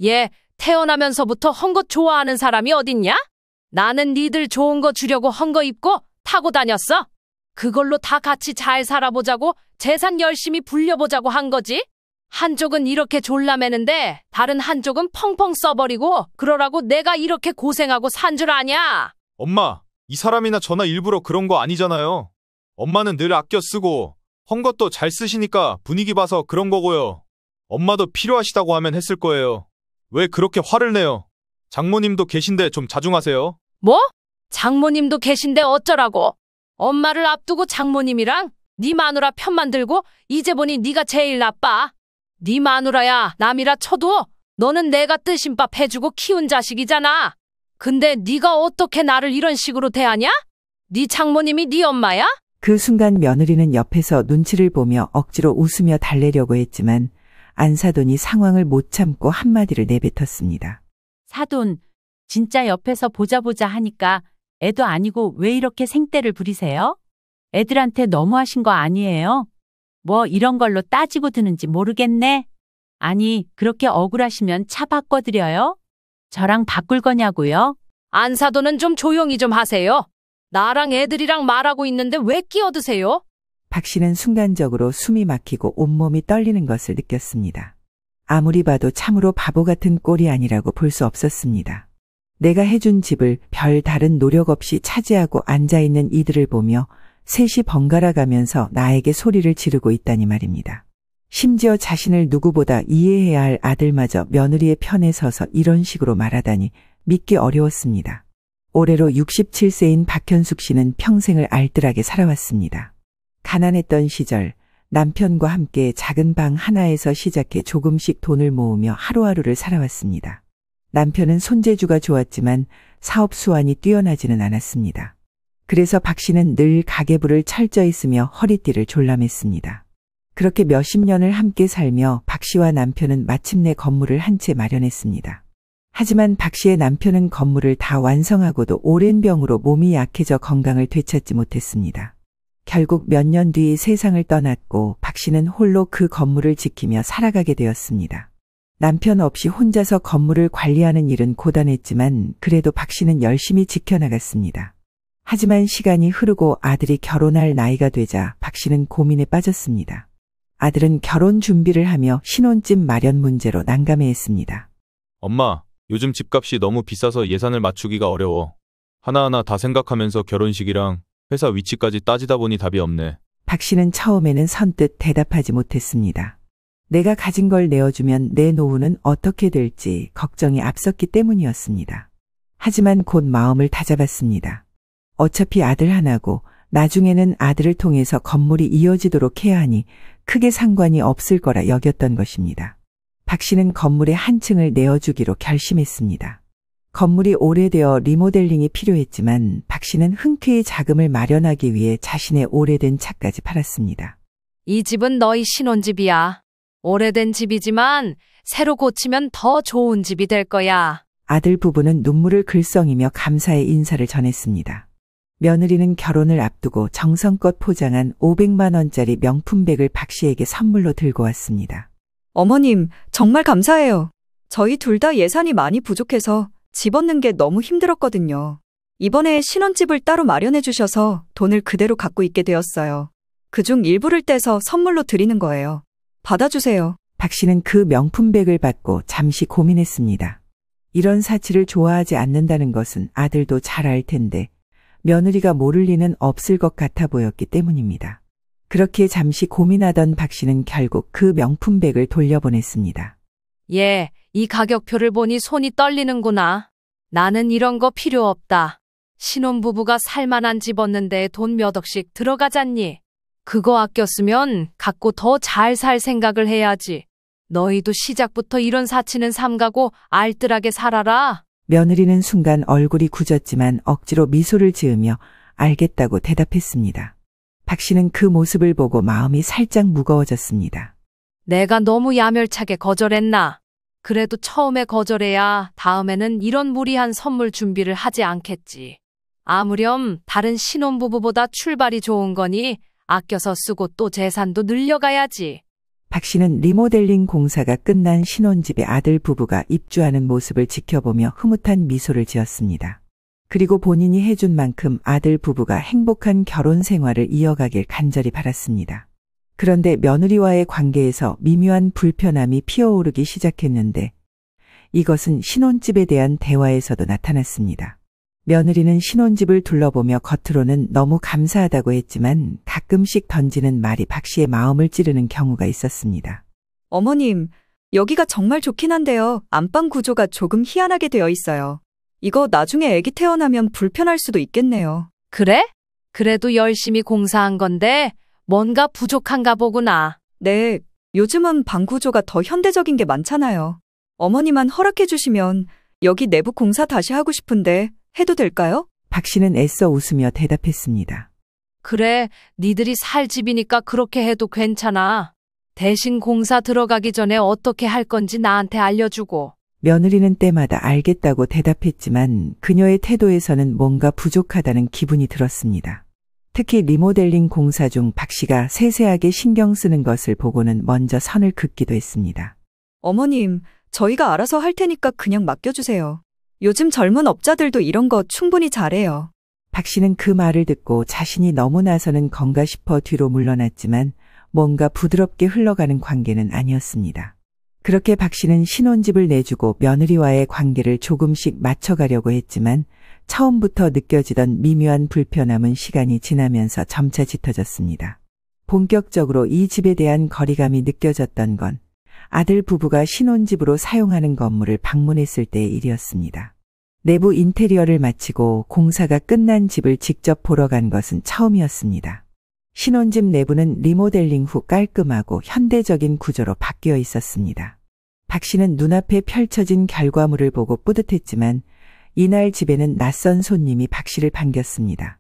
얘 태어나면서부터 헌 것 좋아하는 사람이 어딨냐? 나는 니들 좋은 거 주려고 헌 거 입고 타고 다녔어. 그걸로 다 같이 잘 살아보자고 재산 열심히 불려보자고 한 거지. 한쪽은 이렇게 졸라매는데 다른 한쪽은 펑펑 써버리고 그러라고 내가 이렇게 고생하고 산 줄 아냐? 엄마, 이 사람이나 저나 일부러 그런 거 아니잖아요. 엄마는 늘 아껴 쓰고 헌 것도 잘 쓰시니까 분위기 봐서 그런 거고요. 엄마도 필요하시다고 하면 했을 거예요. 왜 그렇게 화를 내요? 장모님도 계신데 좀 자중하세요. 뭐? 장모님도 계신데 어쩌라고? 엄마를 앞두고 장모님이랑 네 마누라 편만 들고 이제 보니 네가 제일 나빠. 네 마누라야 남이라 쳐도 너는 내가 뜨신 밥 해주고 키운 자식이잖아. 근데 네가 어떻게 나를 이런 식으로 대하냐? 네 장모님이 네 엄마야? 그 순간 며느리는 옆에서 눈치를 보며 억지로 웃으며 달래려고 했지만 안사돈이 상황을 못 참고 한마디를 내뱉었습니다. 사돈, 진짜 옆에서 보자 하니까 애도 아니고 왜 이렇게 생떼를 부리세요? 애들한테 너무하신 거 아니에요? 뭐 이런 걸로 따지고 드는지 모르겠네. 아니, 그렇게 억울하시면 차 바꿔드려요? 저랑 바꿀 거냐고요? 안사돈은 좀 조용히 좀 하세요. 나랑 애들이랑 말하고 있는데 왜 끼어드세요? 박 씨는 순간적으로 숨이 막히고 온몸이 떨리는 것을 느꼈습니다. 아무리 봐도 참으로 바보 같은 꼴이 아니라고 볼 수 없었습니다. 내가 해준 집을 별 다른 노력 없이 차지하고 앉아있는 이들을 보며 셋이 번갈아 가면서 나에게 소리를 지르고 있다니 말입니다. 심지어 자신을 누구보다 이해해야 할 아들마저 며느리의 편에 서서 이런 식으로 말하다니 믿기 어려웠습니다. 올해로 67세인 박현숙 씨는 평생을 알뜰하게 살아왔습니다. 가난했던 시절 남편과 함께 작은 방 하나에서 시작해 조금씩 돈을 모으며 하루하루를 살아왔습니다. 남편은 손재주가 좋았지만 사업 수완이 뛰어나지는 않았습니다. 그래서 박 씨는 늘 가계부를 철저히 쓰며 허리띠를 졸라맸습니다. 그렇게 몇십 년을 함께 살며 박 씨와 남편은 마침내 건물을 한 채 마련했습니다. 하지만 박 씨의 남편은 건물을 다 완성하고도 오랜 병으로 몸이 약해져 건강을 되찾지 못했습니다. 결국 몇 년 뒤 세상을 떠났고 박 씨는 홀로 그 건물을 지키며 살아가게 되었습니다. 남편 없이 혼자서 건물을 관리하는 일은 고단했지만 그래도 박 씨는 열심히 지켜나갔습니다. 하지만 시간이 흐르고 아들이 결혼할 나이가 되자 박 씨는 고민에 빠졌습니다. 아들은 결혼 준비를 하며 신혼집 마련 문제로 난감해했습니다. 엄마, 요즘 집값이 너무 비싸서 예산을 맞추기가 어려워. 하나하나 다 생각하면서 결혼식이랑 회사 위치까지 따지다 보니 답이 없네. 박 씨는 처음에는 선뜻 대답하지 못했습니다. 내가 가진 걸 내어주면 내 노후는 어떻게 될지 걱정이 앞섰기 때문이었습니다. 하지만 곧 마음을 다잡았습니다. 어차피 아들 하나고 나중에는 아들을 통해서 건물이 이어지도록 해야 하니 크게 상관이 없을 거라 여겼던 것입니다. 박 씨는 건물의 한 층을 내어주기로 결심했습니다. 건물이 오래되어 리모델링이 필요했지만 박 씨는 흔쾌히 자금을 마련하기 위해 자신의 오래된 차까지 팔았습니다. 이 집은 너희 신혼집이야. 오래된 집이지만 새로 고치면 더 좋은 집이 될 거야. 아들 부부는 눈물을 글썽이며 감사의 인사를 전했습니다. 며느리는 결혼을 앞두고 정성껏 포장한 500만 원짜리 명품백을 박 씨에게 선물로 들고 왔습니다. 어머님, 정말 감사해요. 저희 둘 다 예산이 많이 부족해서 집 얻는 게 너무 힘들었거든요. 이번에 신혼집을 따로 마련해 주셔서 돈을 그대로 갖고 있게 되었어요. 그중 일부를 떼서 선물로 드리는 거예요. 받아주세요. 박 씨는 그 명품백을 받고 잠시 고민했습니다. 이런 사치를 좋아하지 않는다는 것은 아들도 잘 알 텐데 며느리가 모를 리는 없을 것 같아 보였기 때문입니다. 그렇게 잠시 고민하던 박 씨는 결국 그 명품백을 돌려보냈습니다. 예, 이 가격표를 보니 손이 떨리는구나. 나는 이런 거 필요 없다. 신혼부부가 살만한 집 얻는데 돈 몇 억씩 들어가잖니. 그거 아껴 쓰면 갖고 더 잘 살 생각을 해야지. 너희도 시작부터 이런 사치는 삼가고 알뜰하게 살아라. 며느리는 순간 얼굴이 굳었지만 억지로 미소를 지으며 알겠다고 대답했습니다. 박 씨는 그 모습을 보고 마음이 살짝 무거워졌습니다. 내가 너무 야멸차게 거절했나? 그래도 처음에 거절해야 다음에는 이런 무리한 선물 준비를 하지 않겠지. 아무렴 다른 신혼부부보다 출발이 좋은 거니 아껴서 쓰고 또 재산도 늘려가야지. 박 씨는 리모델링 공사가 끝난 신혼집에 아들 부부가 입주하는 모습을 지켜보며 흐뭇한 미소를 지었습니다. 그리고 본인이 해준 만큼 아들 부부가 행복한 결혼 생활을 이어가길 간절히 바랐습니다. 그런데 며느리와의 관계에서 미묘한 불편함이 피어오르기 시작했는데 이것은 신혼집에 대한 대화에서도 나타났습니다. 며느리는 신혼집을 둘러보며 겉으로는 너무 감사하다고 했지만 가끔씩 던지는 말이 박 씨의 마음을 찌르는 경우가 있었습니다. 어머님, 여기가 정말 좋긴 한데요. 안방 구조가 조금 희한하게 되어 있어요. 이거 나중에 아기 태어나면 불편할 수도 있겠네요. 그래? 그래도 열심히 공사한 건데 뭔가 부족한가 보구나. 네, 요즘은 방 구조가 더 현대적인 게 많잖아요. 어머니만 허락해 주시면 여기 내부 공사 다시 하고 싶은데 해도 될까요? 박 씨는 애써 웃으며 대답했습니다. 그래, 니들이 살 집이니까 그렇게 해도 괜찮아. 대신 공사 들어가기 전에 어떻게 할 건지 나한테 알려주고. 며느리는 때마다 알겠다고 대답했지만 그녀의 태도에서는 뭔가 부족하다는 기분이 들었습니다. 특히 리모델링 공사 중 박 씨가 세세하게 신경 쓰는 것을 보고는 먼저 선을 긋기도 했습니다. 어머님, 저희가 알아서 할 테니까 그냥 맡겨주세요. 요즘 젊은 업자들도 이런 거 충분히 잘해요. 박 씨는 그 말을 듣고 자신이 너무 나서는 건가 싶어 뒤로 물러났지만 뭔가 부드럽게 흘러가는 관계는 아니었습니다. 그렇게 박 씨는 신혼집을 내주고 며느리와의 관계를 조금씩 맞춰가려고 했지만 처음부터 느껴지던 미묘한 불편함은 시간이 지나면서 점차 짙어졌습니다. 본격적으로 이 집에 대한 거리감이 느껴졌던 건 아들 부부가 신혼집으로 사용하는 건물을 방문했을 때의 일이었습니다. 내부 인테리어를 마치고 공사가 끝난 집을 직접 보러 간 것은 처음이었습니다. 신혼집 내부는 리모델링 후 깔끔하고 현대적인 구조로 바뀌어 있었습니다. 박 씨는 눈앞에 펼쳐진 결과물을 보고 뿌듯했지만 이날 집에는 낯선 손님이 박 씨를 반겼습니다.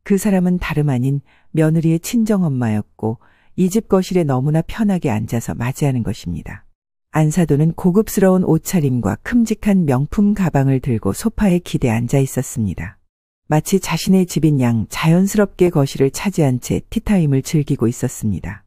그 사람은 다름 아닌 며느리의 친정엄마였고 이 집 거실에 너무나 편하게 앉아서 맞이하는 것입니다. 안사돈은 고급스러운 옷차림과 큼직한 명품 가방을 들고 소파에 기대 앉아 있었습니다. 마치 자신의 집인 양 자연스럽게 거실을 차지한 채 티타임을 즐기고 있었습니다.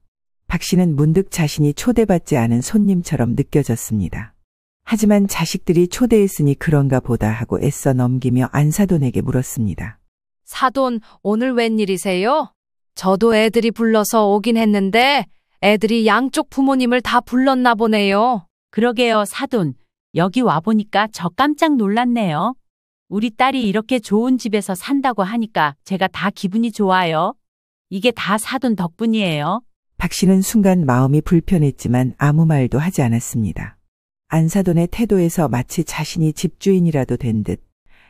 박 씨는 문득 자신이 초대받지 않은 손님처럼 느껴졌습니다. 하지만 자식들이 초대했으니 그런가 보다 하고 애써 넘기며 안사돈에게 물었습니다. 사돈, 오늘 웬일이세요? 저도 애들이 불러서 오긴 했는데 애들이 양쪽 부모님을 다 불렀나 보네요. 그러게요, 사돈. 여기 와보니까 저 깜짝 놀랐네요. 우리 딸이 이렇게 좋은 집에서 산다고 하니까 제가 다 기분이 좋아요. 이게 다 사돈 덕분이에요. 박 씨는 순간 마음이 불편했지만 아무 말도 하지 않았습니다. 안사돈의 태도에서 마치 자신이 집주인이라도 된 듯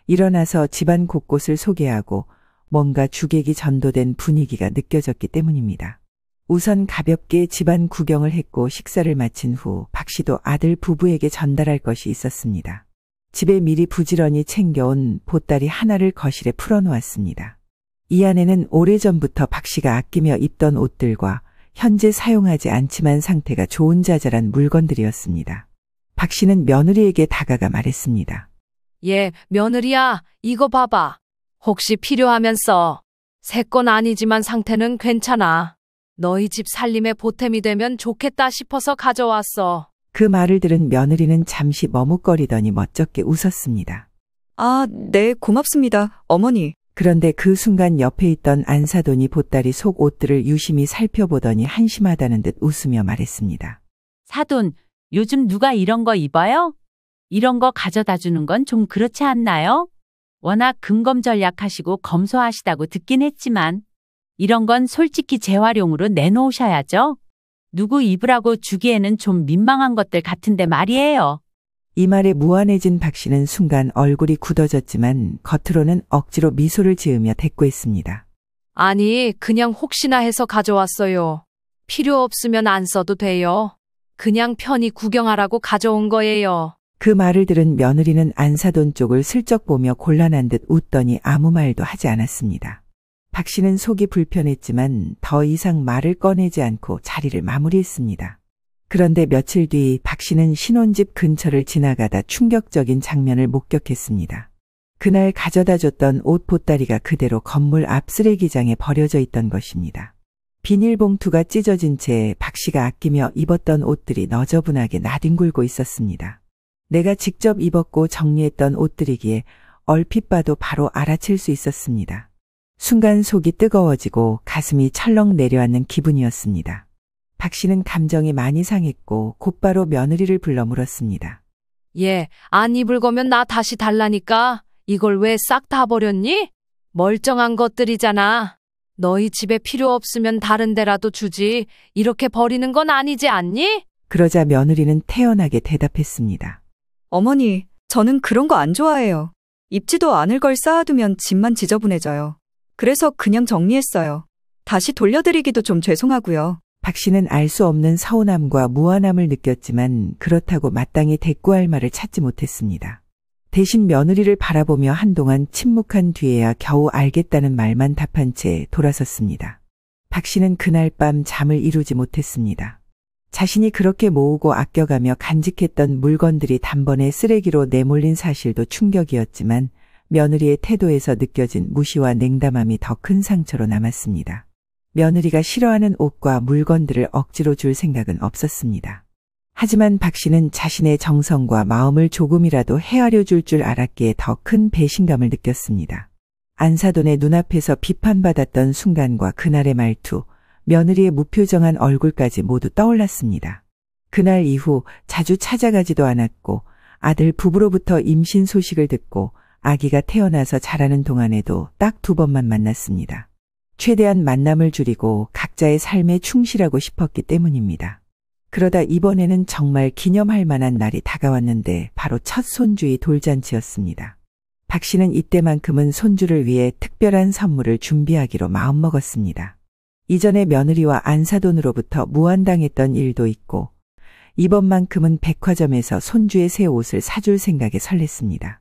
일어나서 집안 곳곳을 소개하고 뭔가 주객이 전도된 분위기가 느껴졌기 때문입니다. 우선 가볍게 집안 구경을 했고 식사를 마친 후 박 씨도 아들 부부에게 전달할 것이 있었습니다. 집에 미리 부지런히 챙겨온 보따리 하나를 거실에 풀어놓았습니다. 이 안에는 오래전부터 박 씨가 아끼며 입던 옷들과 현재 사용하지 않지만 상태가 좋은 자잘한 물건들이었습니다. 박 씨는 며느리에게 다가가 말했습니다. 예, 며느리야, 이거 봐봐. 혹시 필요하면 써. 새 건 아니지만 상태는 괜찮아. 너희 집 살림에 보탬이 되면 좋겠다 싶어서 가져왔어. 그 말을 들은 며느리는 잠시 머뭇거리더니 멋쩍게 웃었습니다. 아, 네, 고맙습니다, 어머니. 그런데 그 순간 옆에 있던 안사돈이 보따리 속 옷들을 유심히 살펴보더니 한심하다는 듯 웃으며 말했습니다. 사돈, 요즘 누가 이런 거 입어요? 이런 거 가져다 주는 건 좀 그렇지 않나요? 워낙 금검전략하시고 검소하시다고 듣긴 했지만 이런 건 솔직히 재활용으로 내놓으셔야죠. 누구 입으라고 주기에는 좀 민망한 것들 같은데 말이에요. 이 말에 무안해진 박 씨는 순간 얼굴이 굳어졌지만 겉으로는 억지로 미소를 지으며 대꾸했습니다. 아니, 그냥 혹시나 해서 가져왔어요. 필요 없으면 안 써도 돼요. 그냥 편히 구경하라고 가져온 거예요. 그 말을 들은 며느리는 안사돈 쪽을 슬쩍 보며 곤란한 듯 웃더니 아무 말도 하지 않았습니다. 박 씨는 속이 불편했지만 더 이상 말을 꺼내지 않고 자리를 마무리했습니다. 그런데 며칠 뒤 박 씨는 신혼집 근처를 지나가다 충격적인 장면을 목격했습니다. 그날 가져다 줬던 옷 보따리가 그대로 건물 앞 쓰레기장에 버려져 있던 것입니다. 비닐봉투가 찢어진 채 박 씨가 아끼며 입었던 옷들이 너저분하게 나뒹굴고 있었습니다. 내가 직접 입었고 정리했던 옷들이기에 얼핏 봐도 바로 알아챌 수 있었습니다. 순간 속이 뜨거워지고 가슴이 철렁 내려앉는 기분이었습니다. 박 씨는 감정이 많이 상했고 곧바로 며느리를 불러 물었습니다. 얘, 안 입을 거면 나 다시 달라니까. 이걸 왜 싹 다 버렸니? 멀쩡한 것들이잖아. 너희 집에 필요 없으면 다른 데라도 주지. 이렇게 버리는 건 아니지 않니? 그러자 며느리는 태연하게 대답했습니다. 어머니, 저는 그런 거 안 좋아해요. 입지도 않을 걸 쌓아두면 집만 지저분해져요. 그래서 그냥 정리했어요. 다시 돌려드리기도 좀 죄송하고요. 박 씨는 알 수 없는 서운함과 무안함을 느꼈지만 그렇다고 마땅히 대꾸할 말을 찾지 못했습니다. 대신 며느리를 바라보며 한동안 침묵한 뒤에야 겨우 알겠다는 말만 답한 채 돌아섰습니다. 박 씨는 그날 밤 잠을 이루지 못했습니다. 자신이 그렇게 모으고 아껴가며 간직했던 물건들이 단번에 쓰레기로 내몰린 사실도 충격이었지만 며느리의 태도에서 느껴진 무시와 냉담함이 더 큰 상처로 남았습니다. 며느리가 싫어하는 옷과 물건들을 억지로 줄 생각은 없었습니다. 하지만 박 씨는 자신의 정성과 마음을 조금이라도 헤아려 줄 알았기에 더 큰 배신감을 느꼈습니다. 안사돈의 눈앞에서 비판받았던 순간과 그날의 말투, 며느리의 무표정한 얼굴까지 모두 떠올랐습니다. 그날 이후 자주 찾아가지도 않았고 아들 부부로부터 임신 소식을 듣고 아기가 태어나서 자라는 동안에도 딱 2번만 만났습니다. 최대한 만남을 줄이고 각자의 삶에 충실하고 싶었기 때문입니다. 그러다 이번에는 정말 기념할 만한 날이 다가왔는데 바로 첫 손주의 돌잔치였습니다. 박 씨는 이때만큼은 손주를 위해 특별한 선물을 준비하기로 마음먹었습니다. 이전에 며느리와 안사돈으로부터 무안당했던 일도 있고 이번만큼은 백화점에서 손주의 새 옷을 사줄 생각에 설렜습니다.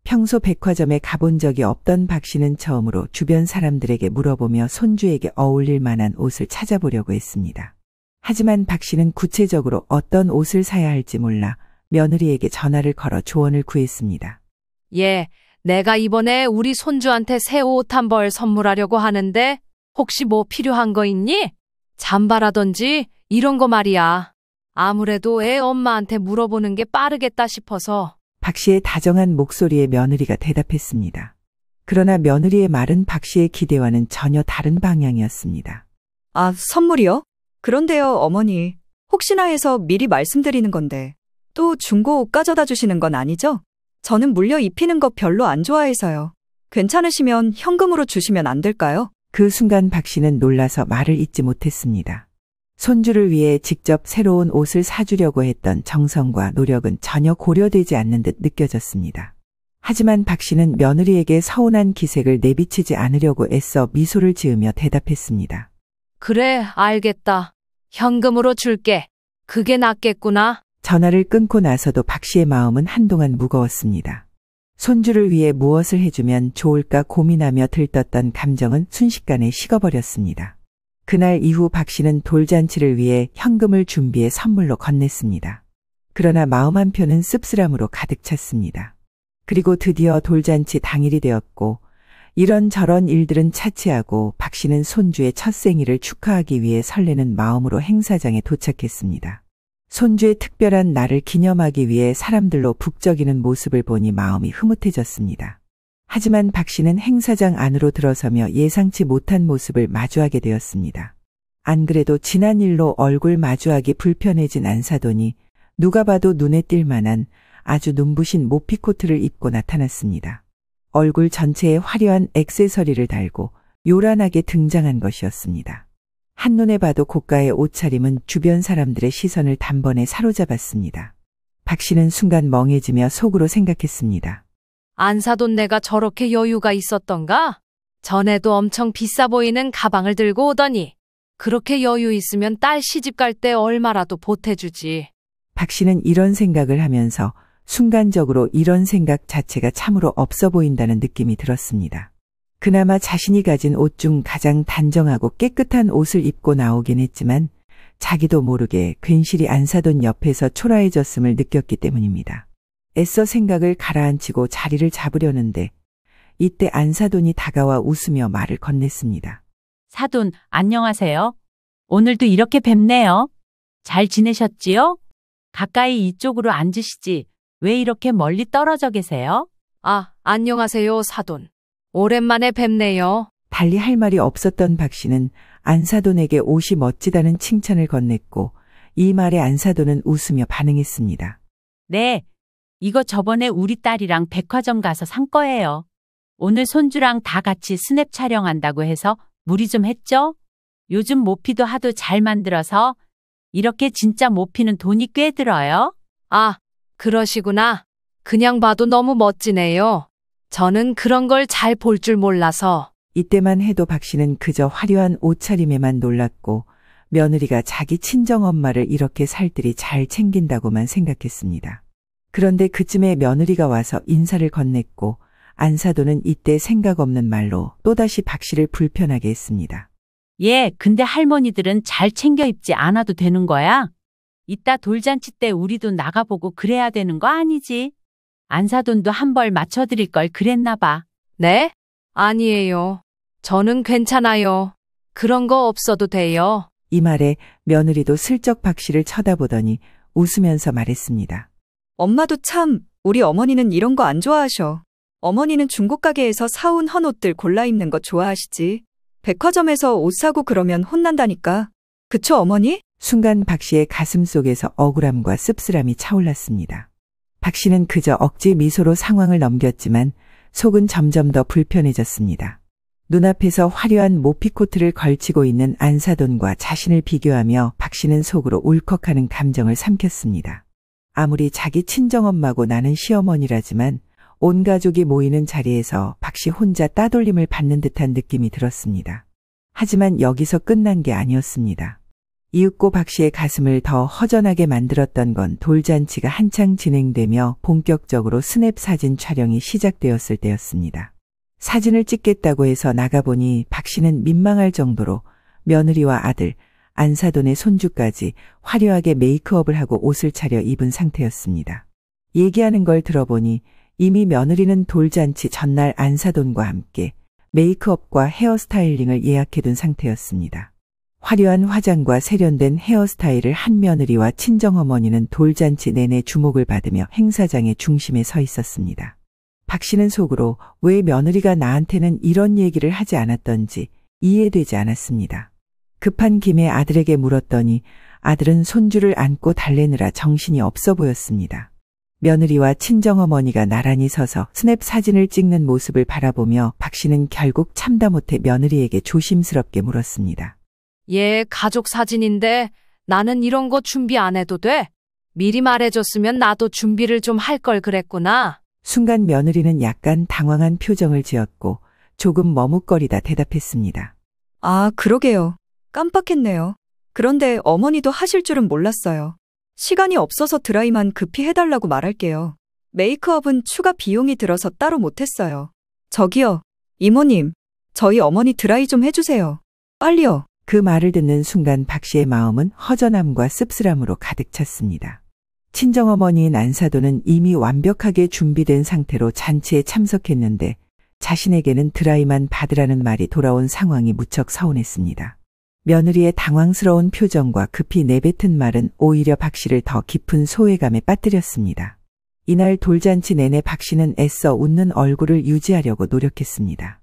평소 백화점에 가본 적이 없던 박 씨는 처음으로 주변 사람들에게 물어보며 손주에게 어울릴 만한 옷을 찾아보려고 했습니다. 하지만 박 씨는 구체적으로 어떤 옷을 사야 할지 몰라 며느리에게 전화를 걸어 조언을 구했습니다. 얘, 내가 이번에 우리 손주한테 새 옷 한 벌 선물하려고 하는데 혹시 뭐 필요한 거 있니? 잠바라든지 이런 거 말이야. 아무래도 애 엄마한테 물어보는 게 빠르겠다 싶어서. 박 씨의 다정한 목소리에 며느리가 대답했습니다. 그러나 며느리의 말은 박 씨의 기대와는 전혀 다른 방향이었습니다. 아, 선물이요? 그런데요, 어머니. 혹시나 해서 미리 말씀드리는 건데 또 중고 옷 가져다 주시는 건 아니죠? 저는 물려 입히는 거 별로 안 좋아해서요. 괜찮으시면 현금으로 주시면 안 될까요? 그 순간 박 씨는 놀라서 말을 잇지 못했습니다. 손주를 위해 직접 새로운 옷을 사주려고 했던 정성과 노력은 전혀 고려되지 않는 듯 느껴졌습니다. 하지만 박 씨는 며느리에게 서운한 기색을 내비치지 않으려고 애써 미소를 지으며 대답했습니다. 그래, 알겠다. 현금으로 줄게. 그게 낫겠구나. 전화를 끊고 나서도 박 씨의 마음은 한동안 무거웠습니다. 손주를 위해 무엇을 해주면 좋을까 고민하며 들떴던 감정은 순식간에 식어버렸습니다. 그날 이후 박 씨는 돌잔치를 위해 현금을 준비해 선물로 건넸습니다. 그러나 마음 한편은 씁쓸함으로 가득 찼습니다. 그리고 드디어 돌잔치 당일이 되었고 이런저런 일들은 차치하고 박 씨는 손주의 첫 생일을 축하하기 위해 설레는 마음으로 행사장에 도착했습니다. 손주의 특별한 날을 기념하기 위해 사람들로 북적이는 모습을 보니 마음이 흐뭇해졌습니다. 하지만 박 씨는 행사장 안으로 들어서며 예상치 못한 모습을 마주하게 되었습니다. 안 그래도 지난 일로 얼굴 마주하기 불편해진 안사돈이 누가 봐도 눈에 띌 만한 아주 눈부신 모피코트를 입고 나타났습니다. 얼굴 전체에 화려한 액세서리를 달고 요란하게 등장한 것이었습니다. 한눈에 봐도 고가의 옷차림은 주변 사람들의 시선을 단번에 사로잡았습니다. 박 씨는 순간 멍해지며 속으로 생각했습니다. 안사돈 내가 저렇게 여유가 있었던가? 전에도 엄청 비싸 보이는 가방을 들고 오더니 그렇게 여유 있으면 딸 시집 갈 때 얼마라도 보태주지. 박 씨는 이런 생각을 하면서 순간적으로 이런 생각 자체가 참으로 없어 보인다는 느낌이 들었습니다. 그나마 자신이 가진 옷 중 가장 단정하고 깨끗한 옷을 입고 나오긴 했지만 자기도 모르게 괜시리 안사돈 옆에서 초라해졌음을 느꼈기 때문입니다. 애써 생각을 가라앉히고 자리를 잡으려는데 이때 안사돈이 다가와 웃으며 말을 건넸습니다. 사돈, 안녕하세요. 오늘도 이렇게 뵙네요. 잘 지내셨지요? 가까이 이쪽으로 앉으시지. 왜 이렇게 멀리 떨어져 계세요? 아, 안녕하세요, 사돈. 오랜만에 뵙네요. 달리 할 말이 없었던 박 씨는 안사돈에게 옷이 멋지다는 칭찬을 건넸고 이 말에 안사돈은 웃으며 반응했습니다. 네. 이거 저번에 우리 딸이랑 백화점 가서 산 거예요. 오늘 손주랑 다 같이 스냅 촬영한다고 해서 무리 좀 했죠? 요즘 모피도 하도 잘 만들어서 이렇게 진짜 모피는 돈이 꽤 들어요. 아, 그러시구나. 그냥 봐도 너무 멋지네요. 저는 그런 걸 잘 볼 줄 몰라서. 이때만 해도 박 씨는 그저 화려한 옷차림에만 놀랐고 며느리가 자기 친정엄마를 이렇게 살뜰히 잘 챙긴다고만 생각했습니다. 그런데 그쯤에 며느리가 와서 인사를 건넸고 안사돈은 이때 생각 없는 말로 또다시 박 씨를 불편하게 했습니다. 예, 근데 할머니들은 잘 챙겨 입지 않아도 되는 거야? 이따 돌잔치 때 우리도 나가보고 그래야 되는 거 아니지? 안사돈도 한 벌 맞춰드릴 걸 그랬나 봐. 네? 아니에요. 저는 괜찮아요. 그런 거 없어도 돼요. 이 말에 며느리도 슬쩍 박 씨를 쳐다보더니 웃으면서 말했습니다. 엄마도 참, 우리 어머니는 이런 거 안 좋아하셔. 어머니는 중고 가게에서 사온 헌옷들 골라 입는 거 좋아하시지. 백화점에서 옷 사고 그러면 혼난다니까. 그쵸, 어머니? 순간 박 씨의 가슴 속에서 억울함과 씁쓸함이 차올랐습니다. 박 씨는 그저 억지 미소로 상황을 넘겼지만 속은 점점 더 불편해졌습니다. 눈앞에서 화려한 모피코트를 걸치고 있는 안사돈과 자신을 비교하며 박 씨는 속으로 울컥하는 감정을 삼켰습니다. 아무리 자기 친정엄마고 나는 시어머니라지만 온 가족이 모이는 자리에서 박 씨 혼자 따돌림을 받는 듯한 느낌이 들었습니다. 하지만 여기서 끝난 게 아니었습니다. 이윽고 박 씨의 가슴을 더 허전하게 만들었던 건 돌잔치가 한창 진행되며 본격적으로 스냅 사진 촬영이 시작되었을 때였습니다. 사진을 찍겠다고 해서 나가보니 박 씨는 민망할 정도로 며느리와 아들, 안사돈의 손주까지 화려하게 메이크업을 하고 옷을 차려 입은 상태였습니다. 얘기하는 걸 들어보니 이미 며느리는 돌잔치 전날 안사돈과 함께 메이크업과 헤어스타일링을 예약해둔 상태였습니다. 화려한 화장과 세련된 헤어스타일을 한 며느리와 친정어머니는 돌잔치 내내 주목을 받으며 행사장의 중심에 서 있었습니다. 박 씨는 속으로 왜 며느리가 나한테는 이런 얘기를 하지 않았던지 이해되지 않았습니다. 급한 김에 아들에게 물었더니 아들은 손주를 안고 달래느라 정신이 없어 보였습니다. 며느리와 친정어머니가 나란히 서서 스냅 사진을 찍는 모습을 바라보며 박 씨는 결국 참다 못해 며느리에게 조심스럽게 물었습니다. 얘 가족 사진인데 나는 이런 거 준비 안 해도 돼? 미리 말해줬으면 나도 준비를 좀 할 걸 그랬구나. 순간 며느리는 약간 당황한 표정을 지었고 조금 머뭇거리다 대답했습니다. 아, 그러게요. 깜빡했네요. 그런데 어머니도 하실 줄은 몰랐어요. 시간이 없어서 드라이만 급히 해달라고 말할게요. 메이크업은 추가 비용이 들어서 따로 못했어요. 저기요, 이모님, 저희 어머니 드라이 좀 해주세요. 빨리요. 그 말을 듣는 순간 박 씨의 마음은 허전함과 씁쓸함으로 가득 찼습니다. 친정어머니인 안사돈은 이미 완벽하게 준비된 상태로 잔치에 참석했는데 자신에게는 드라이만 받으라는 말이 돌아온 상황이 무척 서운했습니다. 며느리의 당황스러운 표정과 급히 내뱉은 말은 오히려 박 씨를 더 깊은 소외감에 빠뜨렸습니다. 이날 돌잔치 내내 박 씨는 애써 웃는 얼굴을 유지하려고 노력했습니다.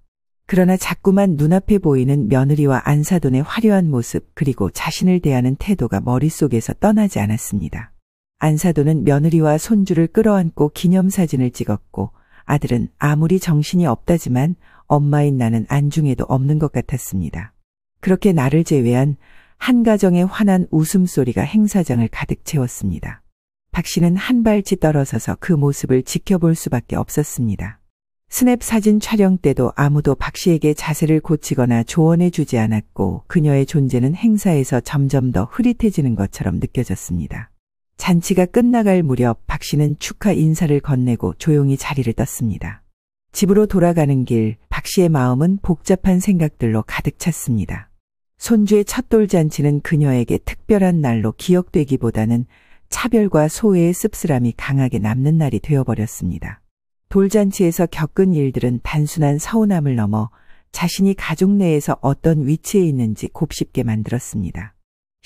그러나 자꾸만 눈앞에 보이는 며느리와 안사돈의 화려한 모습 그리고 자신을 대하는 태도가 머릿속에서 떠나지 않았습니다. 안사돈은 며느리와 손주를 끌어안고 기념사진을 찍었고 아들은 아무리 정신이 없다지만 엄마인 나는 안중에도 없는 것 같았습니다. 그렇게 나를 제외한 한 가정의 환한 웃음소리가 행사장을 가득 채웠습니다. 박 씨는 한 발치 떨어서서 그 모습을 지켜볼 수밖에 없었습니다. 스냅 사진 촬영 때도 아무도 박 씨에게 자세를 고치거나 조언해 주지 않았고 그녀의 존재는 행사에서 점점 더 흐릿해지는 것처럼 느껴졌습니다. 잔치가 끝나갈 무렵 박 씨는 축하 인사를 건네고 조용히 자리를 떴습니다. 집으로 돌아가는 길 박 씨의 마음은 복잡한 생각들로 가득 찼습니다. 손주의 첫 돌잔치는 그녀에게 특별한 날로 기억되기보다는 차별과 소외의 씁쓸함이 강하게 남는 날이 되어버렸습니다. 돌잔치에서 겪은 일들은 단순한 서운함을 넘어 자신이 가족 내에서 어떤 위치에 있는지 곱씹게 만들었습니다.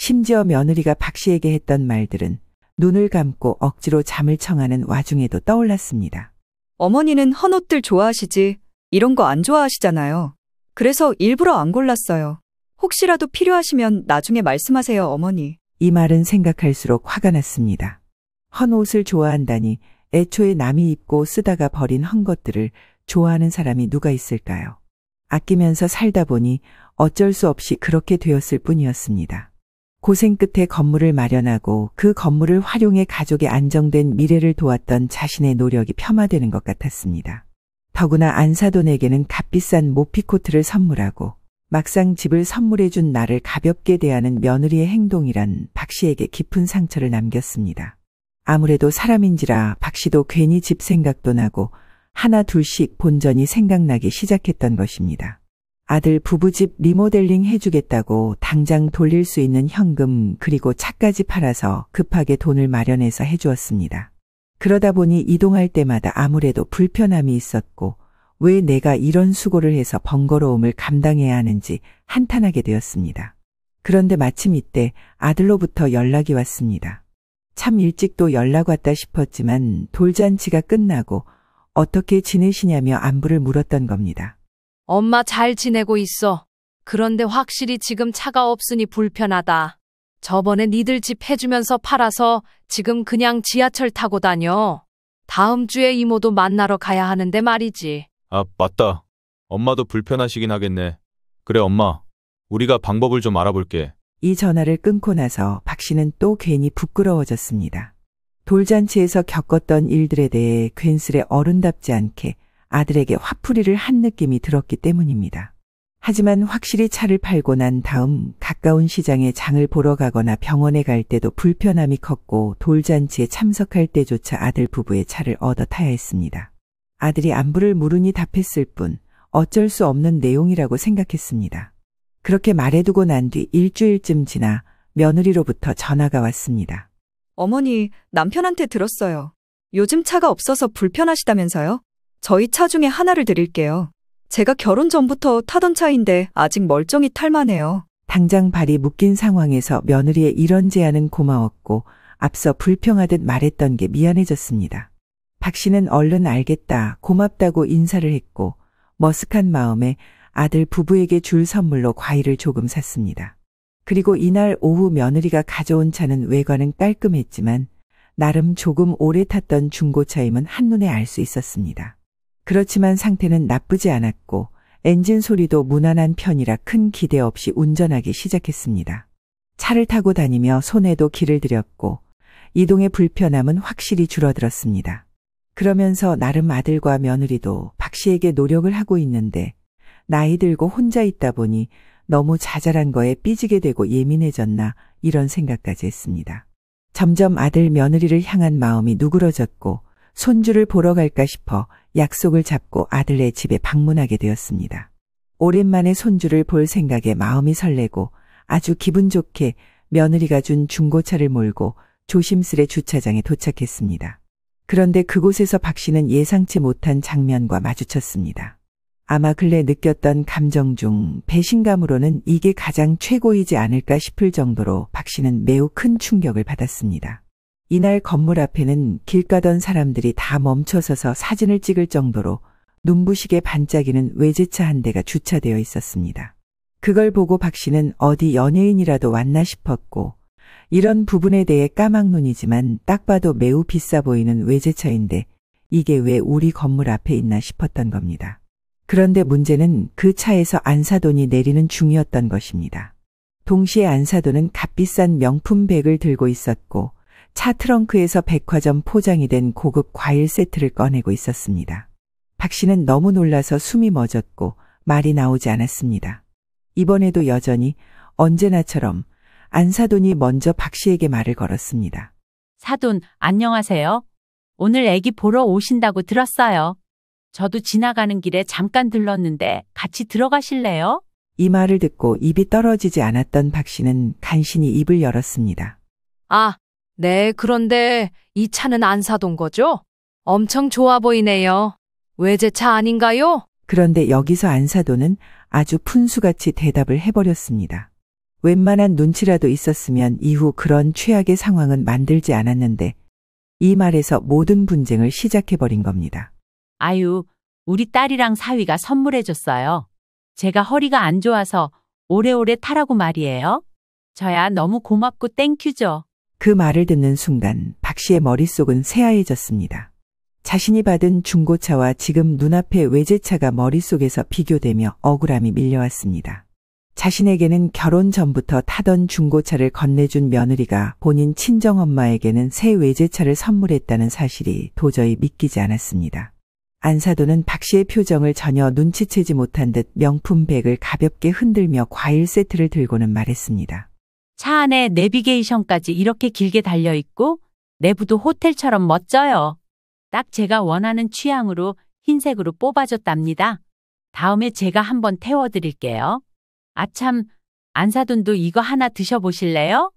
심지어 며느리가 박 씨에게 했던 말들은 눈을 감고 억지로 잠을 청하는 와중에도 떠올랐습니다. 어머니는 헌 옷들 좋아하시지 이런 거 안 좋아하시잖아요. 그래서 일부러 안 골랐어요. 혹시라도 필요하시면 나중에 말씀하세요, 어머니. 이 말은 생각할수록 화가 났습니다. 헌 옷을 좋아한다니 애초에 남이 입고 쓰다가 버린 헌 것들을 좋아하는 사람이 누가 있을까요? 아끼면서 살다 보니 어쩔 수 없이 그렇게 되었을 뿐이었습니다. 고생 끝에 건물을 마련하고 그 건물을 활용해 가족의 안정된 미래를 도왔던 자신의 노력이 폄하되는 것 같았습니다. 더구나 안사돈에게는 값비싼 모피코트를 선물하고 막상 집을 선물해준 나를 가볍게 대하는 며느리의 행동이란 박 씨에게 깊은 상처를 남겼습니다. 아무래도 사람인지라 박 씨도 괜히 집 생각도 나고 하나 둘씩 본전이 생각나기 시작했던 것입니다. 아들 부부집 리모델링 해주겠다고 당장 돌릴 수 있는 현금 그리고 차까지 팔아서 급하게 돈을 마련해서 해주었습니다. 그러다 보니 이동할 때마다 아무래도 불편함이 있었고 왜 내가 이런 수고를 해서 번거로움을 감당해야 하는지 한탄하게 되었습니다. 그런데 마침 이때 아들로부터 연락이 왔습니다. 참 일찍 또 연락 왔다 싶었지만 돌잔치가 끝나고 어떻게 지내시냐며 안부를 물었던 겁니다. 엄마 잘 지내고 있어. 그런데 확실히 지금 차가 없으니 불편하다. 저번에 니들 집 해주면서 팔아서 지금 그냥 지하철 타고 다녀. 다음 주에 이모도 만나러 가야 하는데 말이지. 아, 맞다. 엄마도 불편하시긴 하겠네. 그래, 엄마. 우리가 방법을 좀 알아볼게. 이 전화를 끊고 나서 박 씨는 또 괜히 부끄러워졌습니다. 돌잔치에서 겪었던 일들에 대해 괜스레 어른답지 않게 아들에게 화풀이를 한 느낌이 들었기 때문입니다. 하지만 확실히 차를 팔고 난 다음 가까운 시장에 장을 보러 가거나 병원에 갈 때도 불편함이 컸고 돌잔치에 참석할 때조차 아들 부부의 차를 얻어 타야 했습니다. 아들이 안부를 물으니 답했을 뿐 어쩔 수 없는 내용이라고 생각했습니다. 그렇게 말해두고 난 뒤 일주일쯤 지나 며느리로부터 전화가 왔습니다. 어머니, 남편한테 들었어요. 요즘 차가 없어서 불편하시다면서요? 저희 차 중에 하나를 드릴게요. 제가 결혼 전부터 타던 차인데 아직 멀쩡히 탈만해요. 당장 발이 묶인 상황에서 며느리의 이런 제안은 고마웠고 앞서 불평하듯 말했던 게 미안해졌습니다. 박 씨는 얼른 알겠다, 고맙다고 인사를 했고 머쓱한 마음에 아들 부부에게 줄 선물로 과일을 조금 샀습니다. 그리고 이날 오후 며느리가 가져온 차는 외관은 깔끔했지만 나름 조금 오래 탔던 중고차임은 한눈에 알 수 있었습니다. 그렇지만 상태는 나쁘지 않았고 엔진 소리도 무난한 편이라 큰 기대 없이 운전하기 시작했습니다. 차를 타고 다니며 손에도 길을 들였고 이동의 불편함은 확실히 줄어들었습니다. 그러면서 나름 아들과 며느리도 박 씨에게 노력을 하고 있는데 나이 들고 혼자 있다 보니 너무 자잘한 거에 삐지게 되고 예민해졌나 이런 생각까지 했습니다. 점점 아들 며느리를 향한 마음이 누그러졌고 손주를 보러 갈까 싶어 약속을 잡고 아들네 집에 방문하게 되었습니다. 오랜만에 손주를 볼 생각에 마음이 설레고 아주 기분 좋게 며느리가 준 중고차를 몰고 조심스레 주차장에 도착했습니다. 그런데 그곳에서 박 씨는 예상치 못한 장면과 마주쳤습니다. 아마 근래 느꼈던 감정 중 배신감으로는 이게 가장 최고이지 않을까 싶을 정도로 박 씨는 매우 큰 충격을 받았습니다. 이날 건물 앞에는 길 가던 사람들이 다 멈춰서서 사진을 찍을 정도로 눈부시게 반짝이는 외제차 한 대가 주차되어 있었습니다. 그걸 보고 박 씨는 어디 연예인이라도 왔나 싶었고 이런 부분에 대해 까막눈이지만 딱 봐도 매우 비싸 보이는 외제차인데 이게 왜 우리 건물 앞에 있나 싶었던 겁니다. 그런데 문제는 그 차에서 안사돈이 내리는 중이었던 것입니다. 동시에 안사돈은 값비싼 명품 백을 들고 있었고 차 트렁크에서 백화점 포장이 된 고급 과일 세트를 꺼내고 있었습니다. 박 씨는 너무 놀라서 숨이 멎었고 말이 나오지 않았습니다. 이번에도 여전히 언제나처럼 안사돈이 먼저 박 씨에게 말을 걸었습니다. 사돈, 안녕하세요. 오늘 애기 보러 오신다고 들었어요. 저도 지나가는 길에 잠깐 들렀는데 같이 들어가실래요? 이 말을 듣고 입이 떨어지지 않았던 박 씨는 간신히 입을 열었습니다. 아, 네, 그런데 이 차는 안 사돈 거죠? 엄청 좋아 보이네요. 외제차 아닌가요? 그런데 여기서 안사돈은 아주 푼수같이 대답을 해버렸습니다. 웬만한 눈치라도 있었으면 이후 그런 최악의 상황은 만들지 않았는데 이 말에서 모든 분쟁을 시작해버린 겁니다. 아유, 우리 딸이랑 사위가 선물해줬어요. 제가 허리가 안 좋아서 오래오래 타라고 말이에요. 저야 너무 고맙고 땡큐죠. 그 말을 듣는 순간 박 씨의 머릿속은 새하얘졌습니다. 자신이 받은 중고차와 지금 눈앞의 외제차가 머릿속에서 비교되며 억울함이 밀려왔습니다. 자신에게는 결혼 전부터 타던 중고차를 건네준 며느리가 본인 친정엄마에게는 새 외제차를 선물했다는 사실이 도저히 믿기지 않았습니다. 안사돈은 박 씨의 표정을 전혀 눈치채지 못한 듯 명품 백을 가볍게 흔들며 과일 세트를 들고는 말했습니다. 차 안에 내비게이션까지 이렇게 길게 달려있고 내부도 호텔처럼 멋져요. 딱 제가 원하는 취향으로 흰색으로 뽑아줬답니다. 다음에 제가 한번 태워드릴게요. 아참, 안사돈도 이거 하나 드셔보실래요?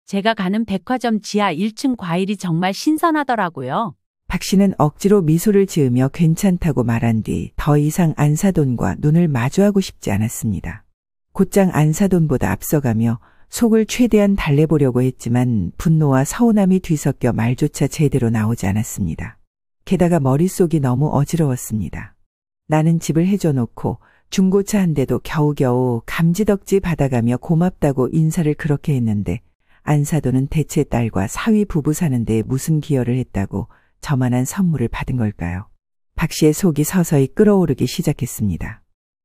제가 가는 백화점 지하 1층 과일이 정말 신선하더라고요. 박 씨는 억지로 미소를 지으며 괜찮다고 말한 뒤 더 이상 안사돈과 눈을 마주하고 싶지 않았습니다. 곧장 안사돈보다 앞서가며 속을 최대한 달래보려고 했지만 분노와 서운함이 뒤섞여 말조차 제대로 나오지 않았습니다. 게다가 머릿속이 너무 어지러웠습니다. 나는 집을 해줘놓고 중고차 한 대도 겨우겨우 감지덕지 받아가며 고맙다고 인사를 그렇게 했는데 안사돈은 대체 딸과 사위 부부 사는 데에 무슨 기여를 했다고 저만한 선물을 받은 걸까요? 박 씨의 속이 서서히 끓어오르기 시작했습니다.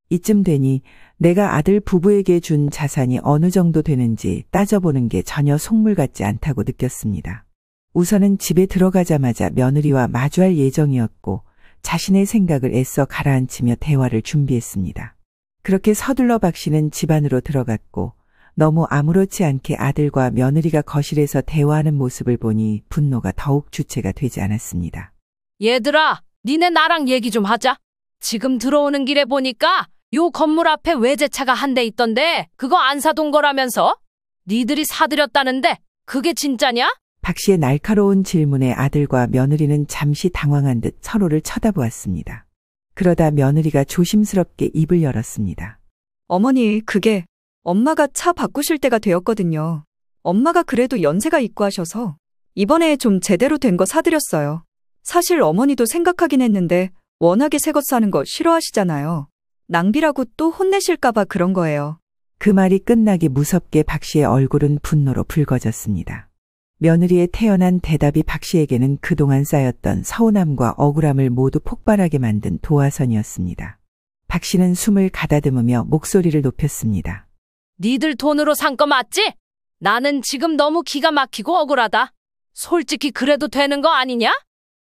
이쯤 되니 내가 아들 부부에게 준 자산이 어느 정도 되는지 따져보는 게 전혀 속물 같지 않다고 느꼈습니다. 우선은 집에 들어가자마자 며느리와 마주할 예정이었고 자신의 생각을 애써 가라앉히며 대화를 준비했습니다. 그렇게 서둘러 박 씨는 집 안으로 들어갔고 너무 아무렇지 않게 아들과 며느리가 거실에서 대화하는 모습을 보니 분노가 더욱 주체가 되지 않았습니다. 얘들아, 니네 나랑 얘기 좀 하자. 지금 들어오는 길에 보니까 요 건물 앞에 외제차가 한 대 있던데 그거 안 사둔 거라면서? 니들이 사들였다는데 그게 진짜냐? 박 씨의 날카로운 질문에 아들과 며느리는 잠시 당황한 듯 서로를 쳐다보았습니다. 그러다 며느리가 조심스럽게 입을 열었습니다. 어머니, 그게 엄마가 차 바꾸실 때가 되었거든요. 엄마가 그래도 연세가 있고 하셔서 이번에 좀 제대로 된 거 사드렸어요. 사실 어머니도 생각하긴 했는데 워낙에 새 것 사는 거 싫어하시잖아요. 낭비라고 또 혼내실까봐 그런 거예요. 그 말이 끝나기 무섭게 박 씨의 얼굴은 분노로 붉어졌습니다. 며느리의 태연한 대답이 박 씨에게는 그동안 쌓였던 서운함과 억울함을 모두 폭발하게 만든 도화선이었습니다. 박 씨는 숨을 가다듬으며 목소리를 높였습니다. 니들 돈으로 산 거 맞지? 나는 지금 너무 기가 막히고 억울하다. 솔직히 그래도 되는 거 아니냐?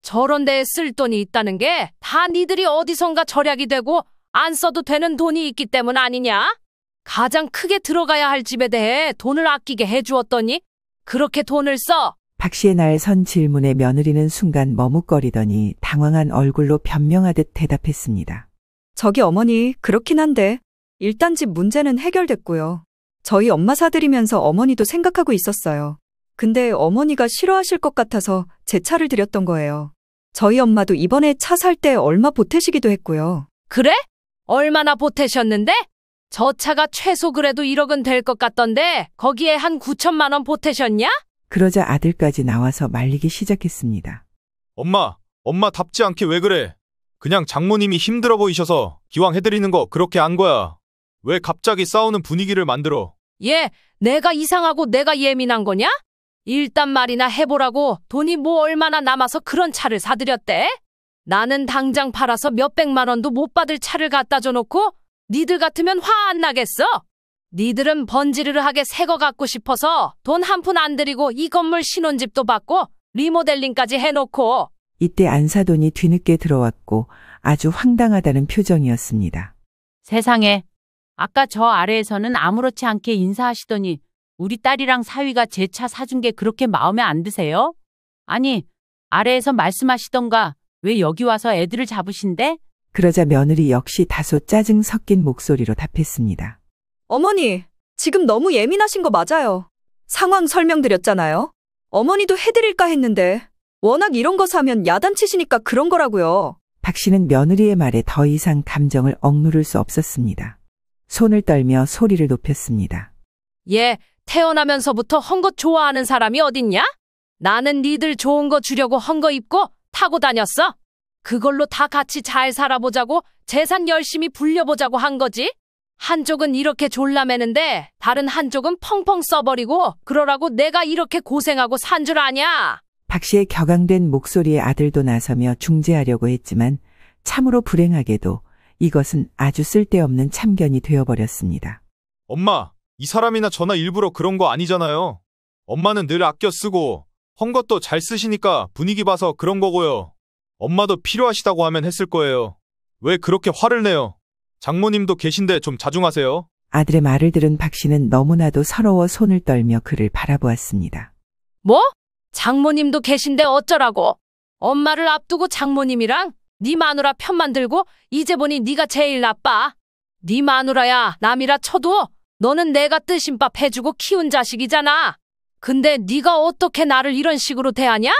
저런 데에 쓸 돈이 있다는 게 다 니들이 어디선가 절약이 되고 안 써도 되는 돈이 있기 때문 아니냐? 가장 크게 들어가야 할 집에 대해 돈을 아끼게 해주었더니 그렇게 돈을 써. 박 씨의 날 선 질문에 며느리는 순간 머뭇거리더니 당황한 얼굴로 변명하듯 대답했습니다. 저기 어머니, 그렇긴 한데 일단 집 문제는 해결됐고요. 저희 엄마 사드리면서 어머니도 생각하고 있었어요. 근데 어머니가 싫어하실 것 같아서 제 차를 드렸던 거예요. 저희 엄마도 이번에 차 살 때 얼마 보태시기도 했고요. 그래? 얼마나 보태셨는데? 저 차가 최소 그래도 1억은 될 것 같던데 거기에 한 9천만 원 보태셨냐? 그러자 아들까지 나와서 말리기 시작했습니다. 엄마답지 않게 왜 그래? 그냥 장모님이 힘들어 보이셔서 기왕 해드리는 거 그렇게 한 거야. 왜 갑자기 싸우는 분위기를 만들어? 내가 이상하고 내가 예민한 거냐? 일단 말이나 해보라고 돈이 뭐 얼마나 남아서 그런 차를 사드렸대? 나는 당장 팔아서 몇백만 원도 못 받을 차를 갖다 줘놓고 니들 같으면 화 안 나겠어? 니들은 번지르르하게 새 거 갖고 싶어서 돈 한 푼 안 들이고 이 건물 신혼집도 받고 리모델링까지 해놓고. 이때 안사돈이 뒤늦게 들어왔고 아주 황당하다는 표정이었습니다. 세상에, 아까 저 아래에서는 아무렇지 않게 인사하시더니 우리 딸이랑 사위가 제 차 사준 게 그렇게 마음에 안 드세요? 아니, 아래에서 말씀하시던가 왜 여기 와서 애들을 잡으신대? 그러자 며느리 역시 다소 짜증 섞인 목소리로 답했습니다. 어머니, 지금 너무 예민하신 거 맞아요. 상황 설명드렸잖아요. 어머니도 해드릴까 했는데 워낙 이런 거 사면 야단치시니까 그런 거라고요. 박 씨는 며느리의 말에 더 이상 감정을 억누를 수 없었습니다. 손을 떨며 소리를 높였습니다. 얘 태어나면서부터 헝겊 좋아하는 사람이 어딨냐? 나는 니들 좋은 거 주려고 헝겊 입고 타고 다녔어. 그걸로 다 같이 잘 살아보자고 재산 열심히 불려보자고 한 거지. 한쪽은 이렇게 졸라매는데 다른 한쪽은 펑펑 써버리고 그러라고 내가 이렇게 고생하고 산 줄 아냐? 박 씨의 격앙된 목소리에 아들도 나서며 중재하려고 했지만 참으로 불행하게도 이것은 아주 쓸데없는 참견이 되어버렸습니다. 엄마, 이 사람이나 저나 일부러 그런 거 아니잖아요. 엄마는 늘 아껴 쓰고 헝겊도 잘 쓰시니까 분위기 봐서 그런 거고요. 엄마도 필요하시다고 하면 했을 거예요. 왜 그렇게 화를 내요? 장모님도 계신데 좀 자중하세요. 아들의 말을 들은 박 씨는 너무나도 서러워 손을 떨며 그를 바라보았습니다. 뭐? 장모님도 계신데 어쩌라고? 엄마를 앞두고 장모님이랑 네 마누라 편만 들고 이제 보니 네가 제일 나빠. 네 마누라야 남이라 쳐도 너는 내가 뜨신 밥 해주고 키운 자식이잖아. 근데 네가 어떻게 나를 이런 식으로 대하냐?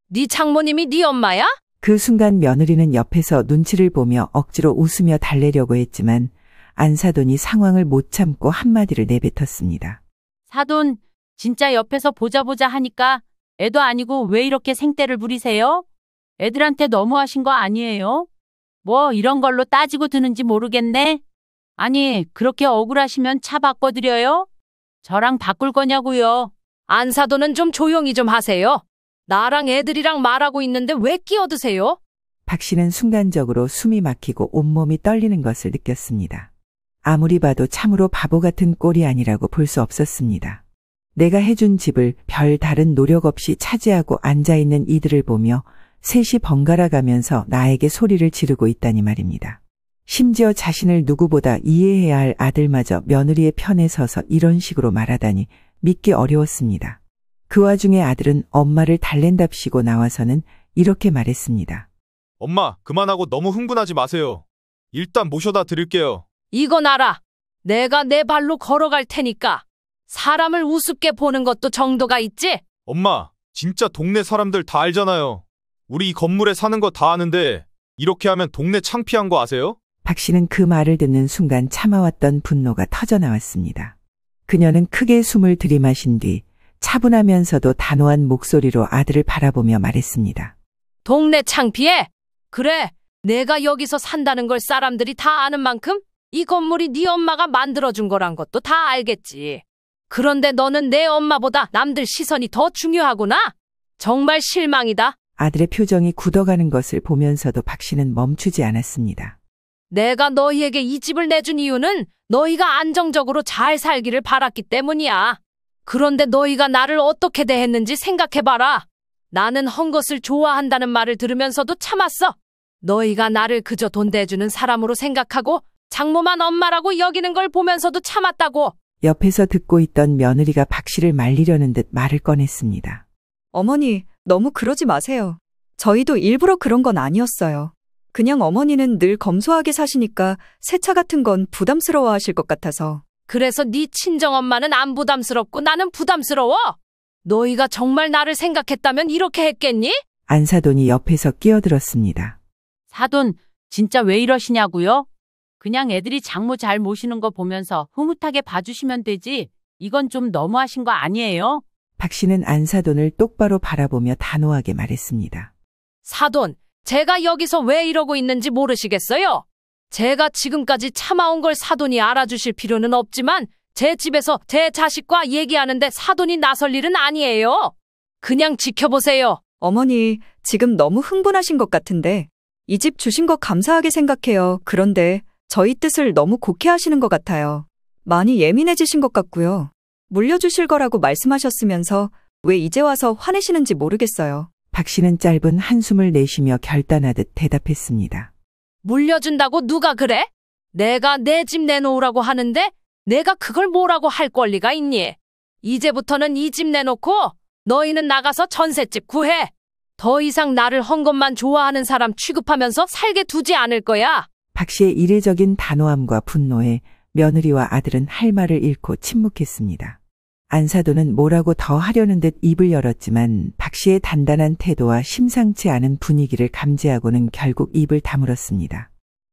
네 장모님이 네 엄마야? 그 순간 며느리는 옆에서 눈치를 보며 억지로 웃으며 달래려고 했지만 안사돈이 상황을 못 참고 한마디를 내뱉었습니다. 사돈, 진짜 옆에서 보자 하니까 애도 아니고 왜 이렇게 생떼를 부리세요? 애들한테 너무하신 거 아니에요? 뭐 이런 걸로 따지고 드는지 모르겠네. 아니, 그렇게 억울하시면 차 바꿔드려요? 저랑 바꿀 거냐고요? 안사돈은 좀 조용히 좀 하세요. 나랑 애들이랑 말하고 있는데 왜 끼어드세요? 박 씨는 순간적으로 숨이 막히고 온몸이 떨리는 것을 느꼈습니다. 아무리 봐도 참으로 바보 같은 꼴이 아니라고 볼 수 없었습니다. 내가 해준 집을 별 다른 노력 없이 차지하고 앉아있는 이들을 보며 셋이 번갈아 가면서 나에게 소리를 지르고 있다니 말입니다. 심지어 자신을 누구보다 이해해야 할 아들마저 며느리의 편에 서서 이런 식으로 말하다니 믿기 어려웠습니다. 그 와중에 아들은 엄마를 달랜답시고 나와서는 이렇게 말했습니다. 엄마, 그만하고 너무 흥분하지 마세요. 일단 모셔다 드릴게요. 이건 알아. 내가 내 발로 걸어갈 테니까. 사람을 우습게 보는 것도 정도가 있지? 엄마, 진짜 동네 사람들 다 알잖아요. 우리 이 건물에 사는 거 다 아는데 이렇게 하면 동네 창피한 거 아세요? 박 씨는 그 말을 듣는 순간 참아왔던 분노가 터져나왔습니다. 그녀는 크게 숨을 들이마신 뒤 차분하면서도 단호한 목소리로 아들을 바라보며 말했습니다. 동네 창피해? 그래, 내가 여기서 산다는 걸 사람들이 다 아는 만큼 이 건물이 네 엄마가 만들어준 거란 것도 다 알겠지. 그런데 너는 내 엄마보다 남들 시선이 더 중요하구나? 정말 실망이다. 아들의 표정이 굳어가는 것을 보면서도 박 씨는 멈추지 않았습니다. 내가 너희에게 이 집을 내준 이유는 너희가 안정적으로 잘 살기를 바랐기 때문이야. 그런데 너희가 나를 어떻게 대했는지 생각해봐라. 나는 헝겊을 좋아한다는 말을 들으면서도 참았어. 너희가 나를 그저 돈 대주는 사람으로 생각하고 장모만 엄마라고 여기는 걸 보면서도 참았다고. 옆에서 듣고 있던 며느리가 박 씨를 말리려는 듯 말을 꺼냈습니다. 어머니, 너무 그러지 마세요. 저희도 일부러 그런 건 아니었어요. 그냥 어머니는 늘 검소하게 사시니까 세차 같은 건 부담스러워 하실 것 같아서. 그래서 네 친정엄마는 안 부담스럽고 나는 부담스러워? 너희가 정말 나를 생각했다면 이렇게 했겠니? 안사돈이 옆에서 끼어들었습니다. 사돈, 진짜 왜 이러시냐고요? 그냥 애들이 장모 잘 모시는 거 보면서 흐뭇하게 봐주시면 되지. 이건 좀 너무하신 거 아니에요? 박 씨는 안사돈을 똑바로 바라보며 단호하게 말했습니다. 사돈, 제가 여기서 왜 이러고 있는지 모르시겠어요? 제가 지금까지 참아온 걸 사돈이 알아주실 필요는 없지만 제 집에서 제 자식과 얘기하는데 사돈이 나설 일은 아니에요. 그냥 지켜보세요. 어머니, 지금 너무 흥분하신 것 같은데. 이 집 주신 거 감사하게 생각해요. 그런데 저희 뜻을 너무 곡해하시는 것 같아요. 많이 예민해지신 것 같고요. 물려주실 거라고 말씀하셨으면서 왜 이제 와서 화내시는지 모르겠어요. 박 씨는 짧은 한숨을 내쉬며 결단하듯 대답했습니다. 물려준다고 누가 그래? 내가 내 집 내놓으라고 하는데 내가 그걸 뭐라고 할 권리가 있니? 이제부터는 이 집 내놓고 너희는 나가서 전셋집 구해. 더 이상 나를 헝겊만 좋아하는 사람 취급하면서 살게 두지 않을 거야. 박 씨의 이례적인 단호함과 분노에 며느리와 아들은 할 말을 잃고 침묵했습니다. 안사돈은 뭐라고 더 하려는 듯 입을 열었지만 박 씨의 단단한 태도와 심상치 않은 분위기를 감지하고는 결국 입을 다물었습니다.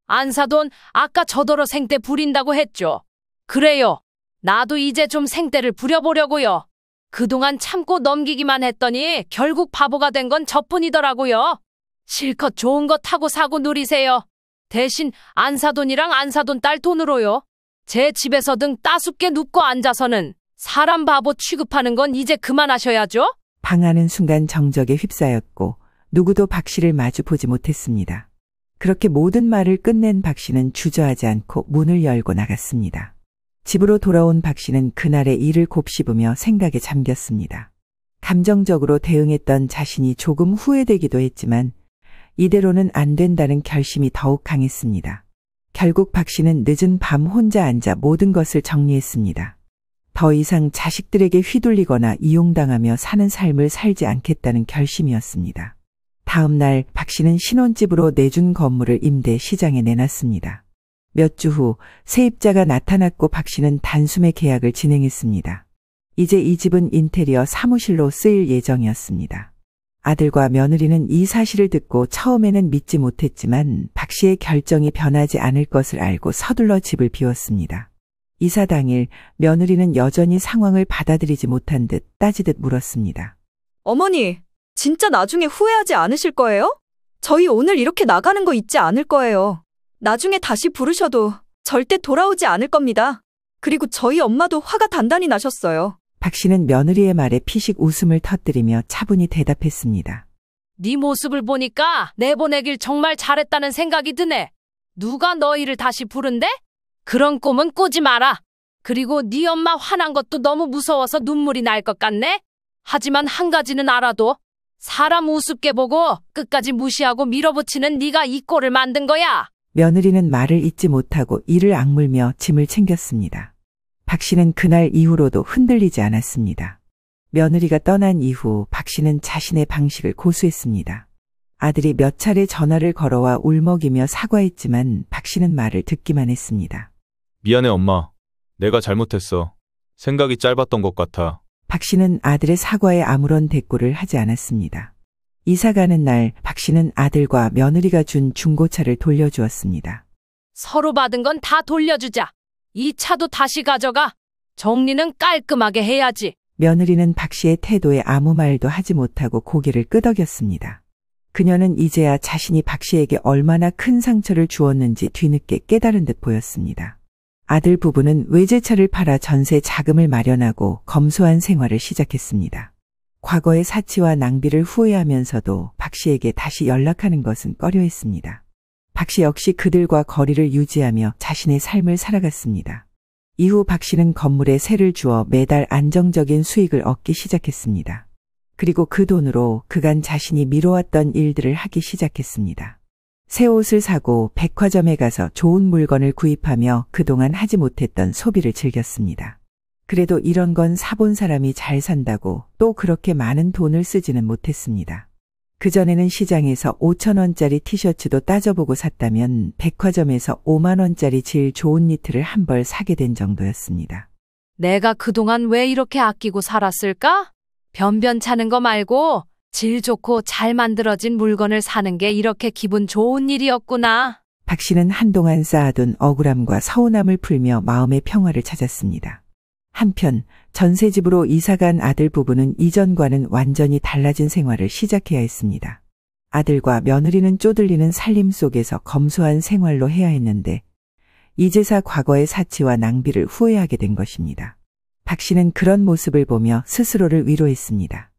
안사돈, 아까 저더러 생떼 부린다고 했죠. 그래요. 나도 이제 좀 생떼를 부려보려고요. 그동안 참고 넘기기만 했더니 결국 바보가 된 건 저뿐이더라고요. 실컷 좋은 거 타고 사고 누리세요. 대신 안 사돈이랑 안 사돈 딸 돈으로요. 제 집에서 등 따숩게 눕고 앉아서는 사람 바보 취급하는 건 이제 그만하셔야죠. 방하는 순간 정적에 휩싸였고 누구도 박 씨를 마주 보지 못했습니다. 그렇게 모든 말을 끝낸 박 씨는 주저하지 않고 문을 열고 나갔습니다. 집으로 돌아온 박 씨는 그날의 일을 곱씹으며 생각에 잠겼습니다. 감정적으로 대응했던 자신이 조금 후회되기도 했지만 이대로는 안 된다는 결심이 더욱 강했습니다. 결국 박 씨는 늦은 밤 혼자 앉아 모든 것을 정리했습니다. 더 이상 자식들에게 휘둘리거나 이용당하며 사는 삶을 살지 않겠다는 결심이었습니다. 다음 날 박 씨는 신혼집으로 내준 건물을 임대 시장에 내놨습니다. 몇 주 후 세입자가 나타났고 박 씨는 단숨에 계약을 진행했습니다. 이제 이 집은 인테리어 사무실로 쓰일 예정이었습니다. 아들과 며느리는 이 사실을 듣고 처음에는 믿지 못했지만 박 씨의 결정이 변하지 않을 것을 알고 서둘러 집을 비웠습니다. 이사 당일 며느리는 여전히 상황을 받아들이지 못한 듯 따지듯 물었습니다. 어머니, 진짜 나중에 후회하지 않으실 거예요? 저희 오늘 이렇게 나가는 거 잊지 않을 거예요. 나중에 다시 부르셔도 절대 돌아오지 않을 겁니다. 그리고 저희 엄마도 화가 단단히 나셨어요. 박 씨는 며느리의 말에 피식 웃음을 터뜨리며 차분히 대답했습니다. 네 모습을 보니까 내보내길 정말 잘했다는 생각이 드네. 누가 너희를 다시 부른대? 그런 꿈은 꾸지 마라. 그리고 네 엄마 화난 것도 너무 무서워서 눈물이 날 것 같네. 하지만 한 가지는 알아도 사람 우습게 보고 끝까지 무시하고 밀어붙이는 네가 이 꼴을 만든 거야. 며느리는 말을 잇지 못하고 이를 악물며 짐을 챙겼습니다. 박 씨는 그날 이후로도 흔들리지 않았습니다. 며느리가 떠난 이후 박 씨는 자신의 방식을 고수했습니다. 아들이 몇 차례 전화를 걸어와 울먹이며 사과했지만 박 씨는 말을 듣기만 했습니다. 미안해 엄마. 내가 잘못했어. 생각이 짧았던 것 같아. 박 씨는 아들의 사과에 아무런 대꾸를 하지 않았습니다. 이사 가는 날 박 씨는 아들과 며느리가 준 중고차를 돌려주었습니다. 서로 받은 건 다 돌려주자. 이 차도 다시 가져가. 정리는 깔끔하게 해야지. 며느리는 박 씨의 태도에 아무 말도 하지 못하고 고개를 끄덕였습니다. 그녀는 이제야 자신이 박 씨에게 얼마나 큰 상처를 주었는지 뒤늦게 깨달은 듯 보였습니다. 아들 부부는 외제차를 팔아 전세 자금을 마련하고 검소한 생활을 시작했습니다. 과거의 사치와 낭비를 후회하면서도 박 씨에게 다시 연락하는 것은 꺼려했습니다. 박 씨 역시 그들과 거리를 유지하며 자신의 삶을 살아갔습니다. 이후 박 씨는 건물에 세를 주어 매달 안정적인 수익을 얻기 시작했습니다. 그리고 그 돈으로 그간 자신이 미뤄왔던 일들을 하기 시작했습니다. 새 옷을 사고 백화점에 가서 좋은 물건을 구입하며 그동안 하지 못했던 소비를 즐겼습니다. 그래도 이런 건 사본 사람이 잘 산다고 또 그렇게 많은 돈을 쓰지는 못했습니다. 그전에는 시장에서 5,000원짜리 티셔츠도 따져보고 샀다면 백화점에서 5만 원짜리 질 좋은 니트를 한 벌 사게 된 정도였습니다. 내가 그동안 왜 이렇게 아끼고 살았을까? 변변찮은 거 말고 질 좋고 잘 만들어진 물건을 사는 게 이렇게 기분 좋은 일이었구나. 박 씨는 한동안 쌓아둔 억울함과 서운함을 풀며 마음의 평화를 찾았습니다. 한편 전세집으로 이사간 아들 부부는 이전과는 완전히 달라진 생활을 시작해야 했습니다. 아들과 며느리는 쪼들리는 살림 속에서 검소한 생활로 해야 했는데 이제사 과거의 사치와 낭비를 후회하게 된 것입니다. 박 씨는 그런 모습을 보며 스스로를 위로했습니다.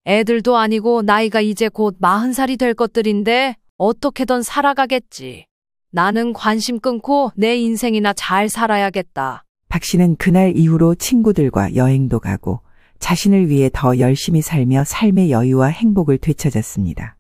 애들도 아니고 나이가 이제 곧 40살이 될 것들인데 어떻게든 살아가겠지. 나는 관심 끊고 내 인생이나 잘 살아야겠다. 박 씨는 그날 이후로 친구들과 여행도 가고 자신을 위해 더 열심히 살며 삶의 여유와 행복을 되찾았습니다.